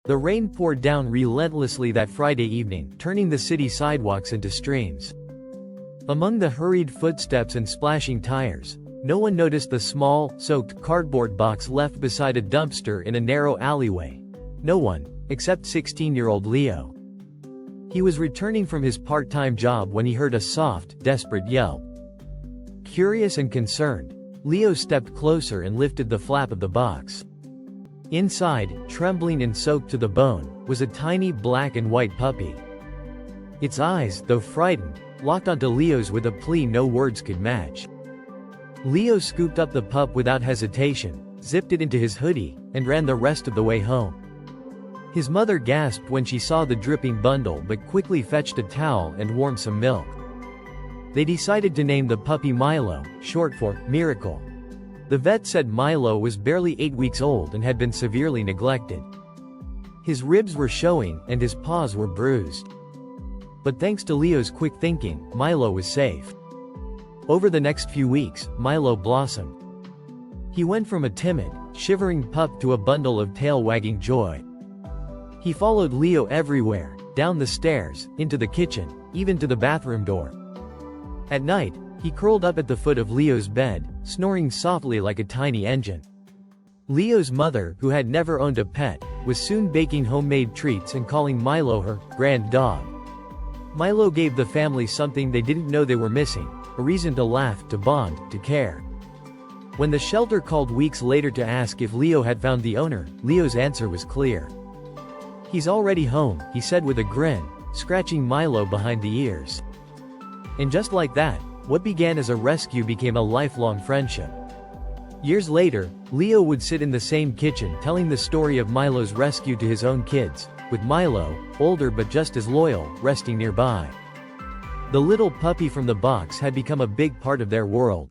The rain poured down relentlessly that Friday evening, turning the city sidewalks into streams. Among the hurried footsteps and splashing tires, no one noticed the small, soaked cardboard box left beside a dumpster in a narrow alleyway. No one, except 16-year-old Leo. He was returning from his part-time job when he heard a soft, desperate yelp. Curious and concerned, Leo stepped closer and lifted the flap of the box. Inside, trembling and soaked to the bone, was a tiny black and white puppy. Its eyes, though frightened, locked onto Leo's with a plea no words could match. Leo scooped up the pup without hesitation, zipped it into his hoodie, and ran the rest of the way home. His mother gasped when she saw the dripping bundle but quickly fetched a towel and warmed some milk. They decided to name the puppy Milo, short for Miracle. The vet said Milo was barely 8 weeks old and had been severely neglected. His ribs were showing and his paws were bruised. But thanks to Leo's quick thinking, Milo was safe. Over the next few weeks, Milo blossomed. He went from a timid, shivering pup to a bundle of tail-wagging joy. He followed Leo everywhere, down the stairs, into the kitchen, even to the bathroom door. At night, he curled up at the foot of Leo's bed, snoring softly like a tiny engine. Leo's mother, who had never owned a pet, was soon baking homemade treats and calling Milo her grand dog. Milo gave the family something they didn't know they were missing: a reason to laugh, to bond, to care. When the shelter called weeks later to ask if Leo had found the owner, Leo's answer was clear. "He's already home," he said with a grin, scratching Milo behind the ears. And just like that, what began as a rescue became a lifelong friendship. Years later, Leo would sit in the same kitchen telling the story of Milo's rescue to his own kids, with Milo, older but just as loyal, resting nearby. The little puppy from the box had become a big part of their world.